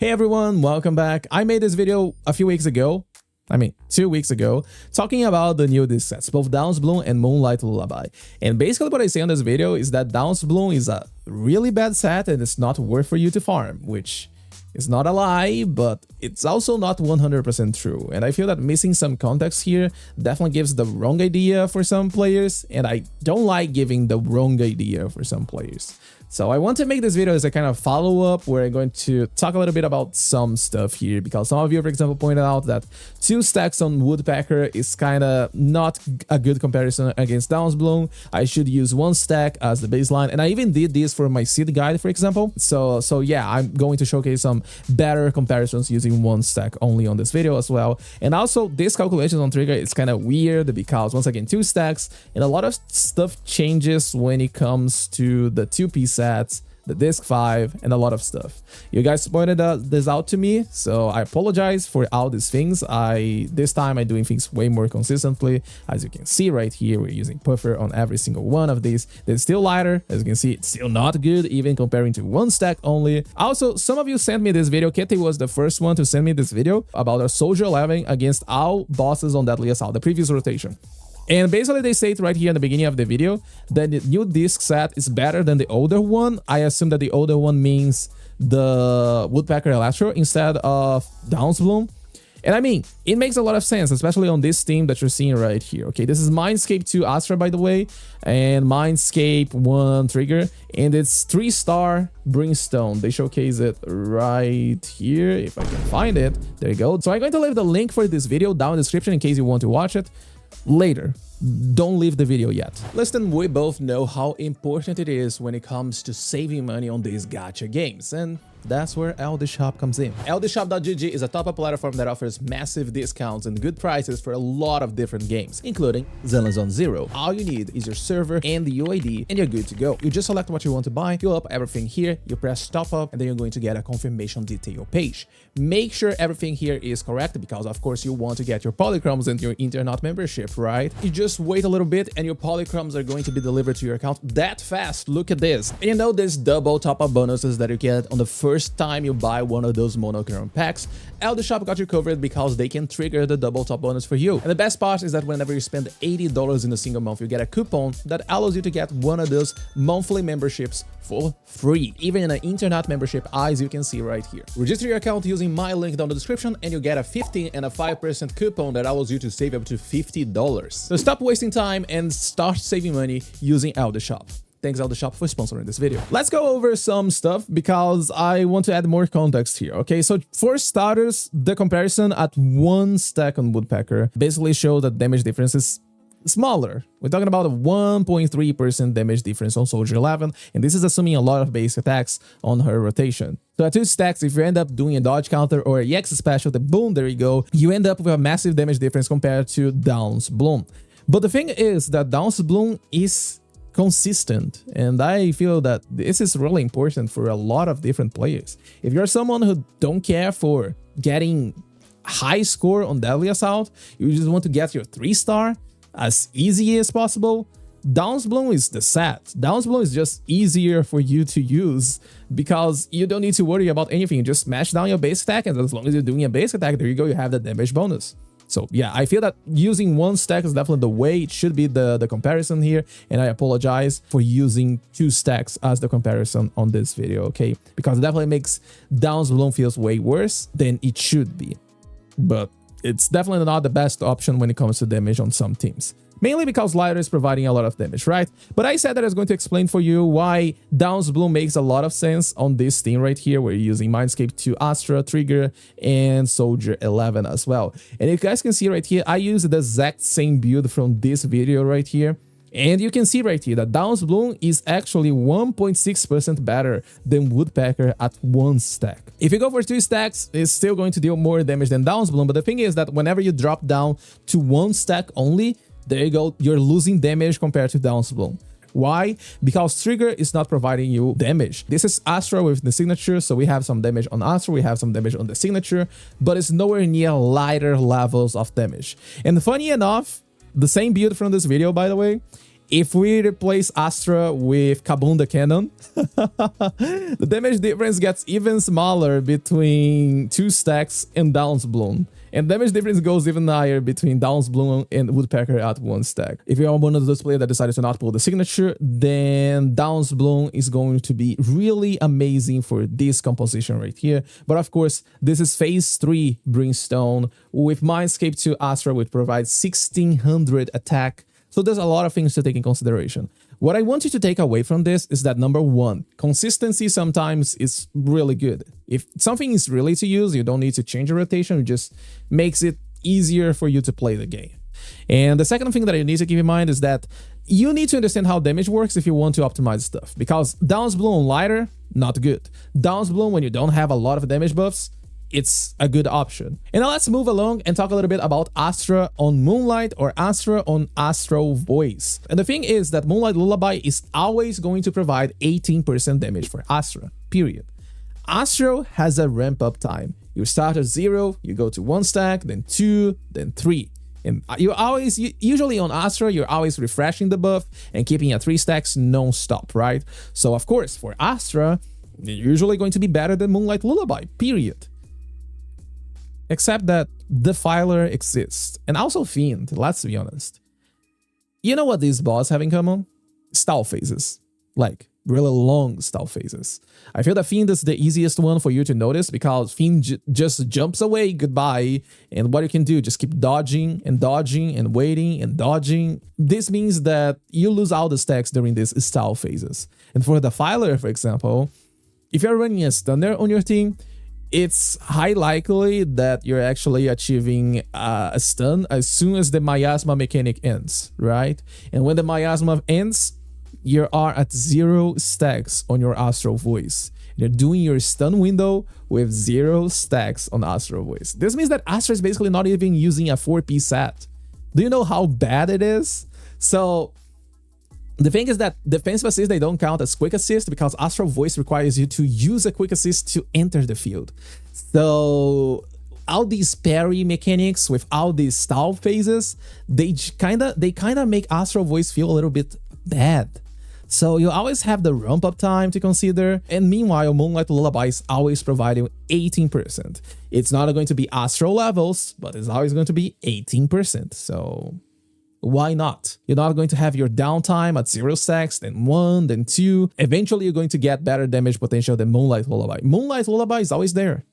Hey everyone, welcome back. I made this video a few weeks ago, 2 weeks ago, talking about the new disc sets, both Downs Bloom and Moonlight Lullaby. And basically what I say on this video is that Downs Bloom is a really bad set and it's not worth for you to farm, which is not a lie, but it's also not 100% true. And I feel that missing some context here definitely gives the wrong idea for some players, and I don't like giving the wrong idea for some players. So I want to make this video as a kind of follow-up where I'm going to talk a little bit about some stuff here, because some of you, for example, pointed out that 2 stacks on Woodpecker is kind of not a good comparison against Downs Bloom. I should use 1 stack as the baseline, and I even did this for my seed guide, for example. So yeah, I'm going to showcase some better comparisons using 1 stack only on this video as well. And also, this calculation on Trigger is kind of weird because, once again, 2 stacks, and a lot of stuff changes when it comes to the 2-piece sets, the disc 5, and a lot of stuff. You guys pointed this out to me, so I apologize for all these things. This time I'm doing things way more consistently. As you can see right here, we're using puffer on every single one of these. They're still lighter. As you can see, it's still not good, even comparing to 1 stack only. Also, some of you sent me this video. Kitty was the first one to send me this video about a Soldier 11 against all bosses on Deadly Assault, the previous rotation. And basically they say it right here in the beginning of the video that the new disc set is better than the older one. I assume that the older one means the Woodpecker Astral instead of Downs Bloom. And I mean, it makes a lot of sense, especially on this team that you're seeing right here. Okay, this is Mindscape 2 Astra, by the way, and Mindscape 1 Trigger, and it's 3-star Brimstone. They showcase it right here, if I can find it. There you go. So I'm going to leave the link for this video down in the description in case you want to watch it later. Don't leave the video yet. Listen, we both know how important it is when it comes to saving money on these gacha games, and that's where LDShop comes in. LDShop.gg is a top-up platform that offers massive discounts and good prices for a lot of different games, including Zone Zero. All you need is your server and the UID, and you're good to go. You just select what you want to buy, fill up everything here, you press top up, and then you're going to get a confirmation detail page. Make sure everything here is correct, because of course you want to get your polychromes and your internet membership, right? You just wait a little bit and your polychromes are going to be delivered to your account that fast. Look at this. And you know there's double top-up bonuses that you get on the first time you buy one of those monochrome packs. LDShop got you covered because they can trigger the double top bonus for you. And the best part is that whenever you spend $80 in a single month, you get a coupon that allows you to get one of those monthly memberships for free, even in an internet membership, as you can see right here. Register your account using my link down in the description and you get a 15 and a 5% coupon that allows you to save up to $50. So stop wasting time and start saving money using LDShop. Thanks LDShop for sponsoring this video. Let's go over some stuff because I want to add more context here, okay? So for starters, the comparison at 1 stack on Woodpecker basically shows that damage difference is smaller. We're talking about a 1.3% damage difference on Soldier 11, and this is assuming a lot of base attacks on her rotation. So at 2 stacks, if you end up doing a dodge counter or a EX special, then boom, there you go. You end up with a massive damage difference compared to Downs Bloom. But the thing is that Downs Bloom is consistent, and I feel that this is really important for a lot of different players. If you're someone who don't care for getting high score on Deadly Assault, you just want to get your 3-star as easy as possible, Downs Bloom is the set. Downs Bloom is just easier for you to use because you don't need to worry about anything. You just smash down your base attack, and as long as you're doing a base attack, there you go, you have the damage bonus. So yeah, I feel that using 1 stack is definitely the way it should be the comparison here, and I apologize for using 2 stacks as the comparison on this video, okay? Because it definitely makes Downs Bloom feels way worse than it should be. But it's definitely not the best option when it comes to damage on some teams. Mainly because lighter is providing a lot of damage, right? But I said that I was going to explain for you why Downs Bloom makes a lot of sense on this team right here. We're using Mindscape 2 Astra, Trigger, and Soldier 11 as well. And if you guys can see right here, I use the exact same build from this video right here. And you can see right here that Downs Bloom is actually 1.6% better than Woodpecker at 1 stack. If you go for 2 stacks, it's still going to deal more damage than Downs Bloom. But the thing is that whenever you drop down to 1 stack only, there you go, you're losing damage compared to Downs Bloom. Why? Because Trigger is not providing you damage. This is Astra with the signature, so we have some damage on Astra, we have some damage on the signature, but it's nowhere near lighter levels of damage. And funny enough, the same build from this video, by the way, If we replace Astra with Kaboom the Cannon, the damage difference gets even smaller between 2 stacks and Downs Bloom. And damage difference goes even higher between Downs Bloom and Woodpecker at 1 stack. If you are one of those players that decided to not pull the signature, then Downs Bloom is going to be really amazing for this composition right here. But of course, this is phase 3 Brimstone with Mindscape 2 Astra, which provides 1600 attack. So there's a lot of things to take in consideration. What I want you to take away from this is that number 1, consistency sometimes is really good. If something is really to use, you don't need to change your rotation, it just makes it easier for you to play the game. And the second thing that you need to keep in mind is that you need to understand how damage works if you want to optimize stuff. Because Downs Bloom lighter, not good. Downs Bloom when you don't have a lot of damage buffs, it's a good option. And now let's move along and talk a little bit about Astra on Moonlight or Astra on Astral Voice. And the thing is that Moonlight Lullaby is always going to provide 18% damage for Astra, period. Astral has a ramp up time. You start at 0, you go to 1 stack, then 2, then 3. And usually on Astra, you're always refreshing the buff and keeping at 3 stacks non-stop, right? So of course, for Astra, you're usually going to be better than Moonlight Lullaby, period. Except that Defiler exists, and also Fiend, let's be honest. You know what these boss have in common? Stall phases. Like, really long stall phases. I feel that Fiend is the easiest one for you to notice because Fiend just jumps away, goodbye, and what you can do, just keep dodging and dodging and waiting and dodging. This means that you lose all the stacks during these stall phases. And for Defiler, for example, if you're running a stunner on your team, it's high likely that you're actually achieving a stun as soon as the miasma mechanic ends, right? And when the miasma ends, you are at 0 stacks on your Astral Voice. You're doing your stun window with 0 stacks on Astral Voice. This means that Astra is basically not even using a 4P set. Do you know how bad it is? So the thing is that defensive assists, they don't count as quick assist because Astral Voice requires you to use a quick assist to enter the field. So all these parry mechanics with all these stall phases, they kind of make Astral Voice feel a little bit bad. So you always have the ramp up time to consider, and meanwhile Moonlight Lullaby is always providing 18%. It's not going to be Astral levels, but it's always going to be 18%. So why not? You're not going to have your downtime at 0 stacks, then 1, then 2. Eventually, you're going to get better damage potential than Moonlight Lullaby. Moonlight Lullaby is always there.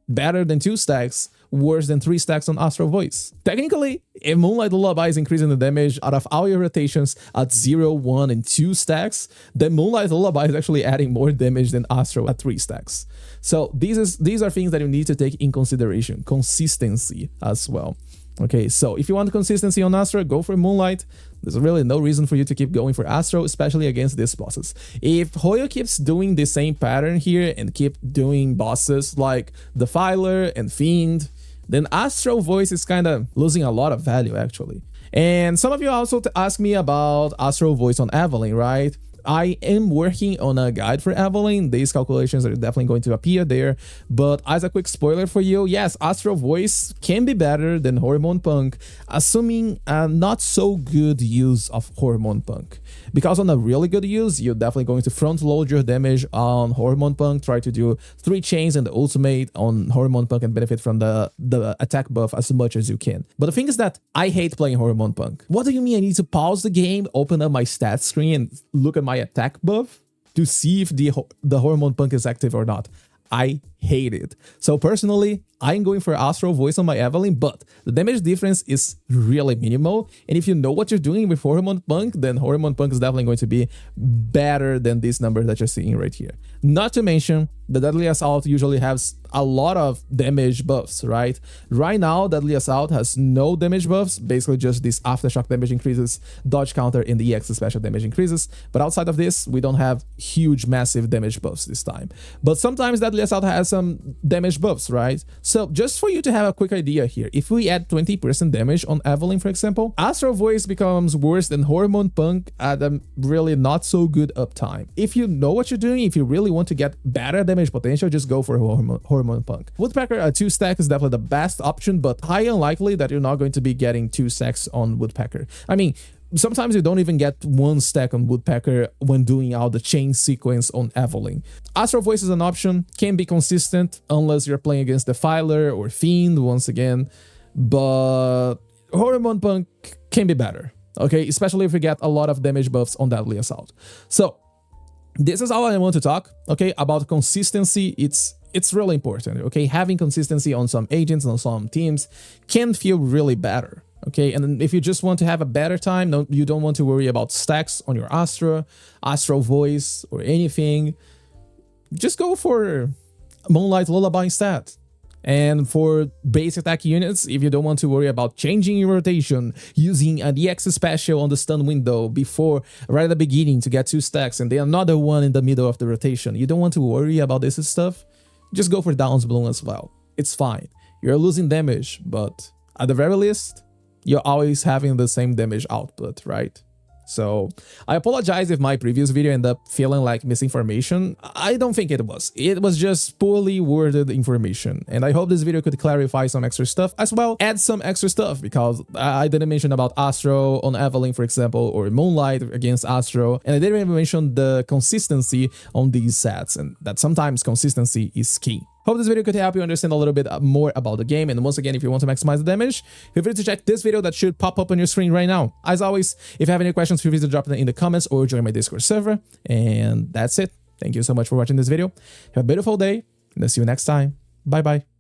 Better than 2 stacks, worse than 3 stacks on Astral Voice. Technically, if Moonlight Lullaby is increasing the damage out of all your rotations at 0, 1, and 2 stacks, then Moonlight Lullaby is actually adding more damage than Astral at 3 stacks. So these are things that you need to take in consideration. Consistency as well. Okay, so if you want consistency on Astra, go for Moonlight. There's really no reason for you to keep going for Astral, especially against these bosses. If Hoyo keeps doing the same pattern here and keep doing bosses like Defiler and Fiend, then Astral Voice is kind of losing a lot of value, actually. And some of you also ask me about Astral Voice on Evelyn, right? I am working on a guide for Evelyn. These calculations are definitely going to appear there. But as a quick spoiler for you, yes, Astral Voice can be better than Hormone Punk, assuming a not so good use of Hormone Punk. Because on a really good use, you're definitely going to front load your damage on Hormone Punk, try to do 3 chains and the ultimate on Hormone Punk and benefit from the attack buff as much as you can. But the thing is that I hate playing Hormone Punk. What do you mean I need to pause the game, open up my stats screen and look at my attack buff to see if the Hormone Punk is active or not? I hate it. So personally, I'm going for Astral Voice on my Evelyn, but the damage difference is really minimal. And if you know what you're doing with Hormone Punk, then Hormone Punk is definitely going to be better than this number that you're seeing right here. Not to mention, the Deadly Assault usually has a lot of damage buffs, right? Right now, Deadly Assault has no damage buffs, basically just this aftershock damage increases, dodge counter, and the EX special damage increases. But outside of this, we don't have huge, massive damage buffs this time. But sometimes Deadly Assault has some damage buffs, right? So just for you to have a quick idea here, if we add 20% damage on Evelyn, for example, Astral Voice becomes worse than Hormone Punk at a really not so good uptime. If you know what you're doing, if you really want to get better damage potential, just go for Hormone Punk. Woodpecker at 2 stack is definitely the best option, but highly unlikely that you're not going to be getting 2 stacks on Woodpecker. I mean, sometimes you don't even get one stack on Woodpecker when doing out the chain sequence on Evelyn. Astral Voice is an option, can be consistent unless you're playing against Defiler or Fiend once again, but Hormone Punk can be better, okay? Especially if you get a lot of damage buffs on Deadly Assault. So this is all I want to talk, okay, about consistency. It's really important, okay? Having consistency on some agents, on some teams can feel really better, okay? And if you just want to have a better time, you don't want to worry about stacks on your Astra, Astral Voice, or anything, just go for Moonlight Lullaby instead. And for base attack units, if you don't want to worry about changing your rotation, using an EX special on the stun window before, right at the beginning to get 2 stacks and then another one in the middle of the rotation, you don't want to worry about this stuff, just go for Downs Bloom as well. It's fine. You're losing damage, but at the very least, you're always having the same damage output, right? So I apologize if my previous video ended up feeling like misinformation. I don't think it was. It was just poorly worded information. And I hope this video could clarify some extra stuff, as well add some extra stuff, because I didn't mention about Astral on Evelyn, for example, or Moonlight against Astral. And I didn't even mention the consistency on these sets, and that sometimes consistency is key. Hope this video could help you understand a little bit more about the game, and once again, if you want to maximize the damage, feel free to check this video that should pop up on your screen right now. As always, if you have any questions, feel free to drop them in the comments or join my Discord server, and that's it. Thank you so much for watching this video. Have a beautiful day, and I'll see you next time. Bye bye.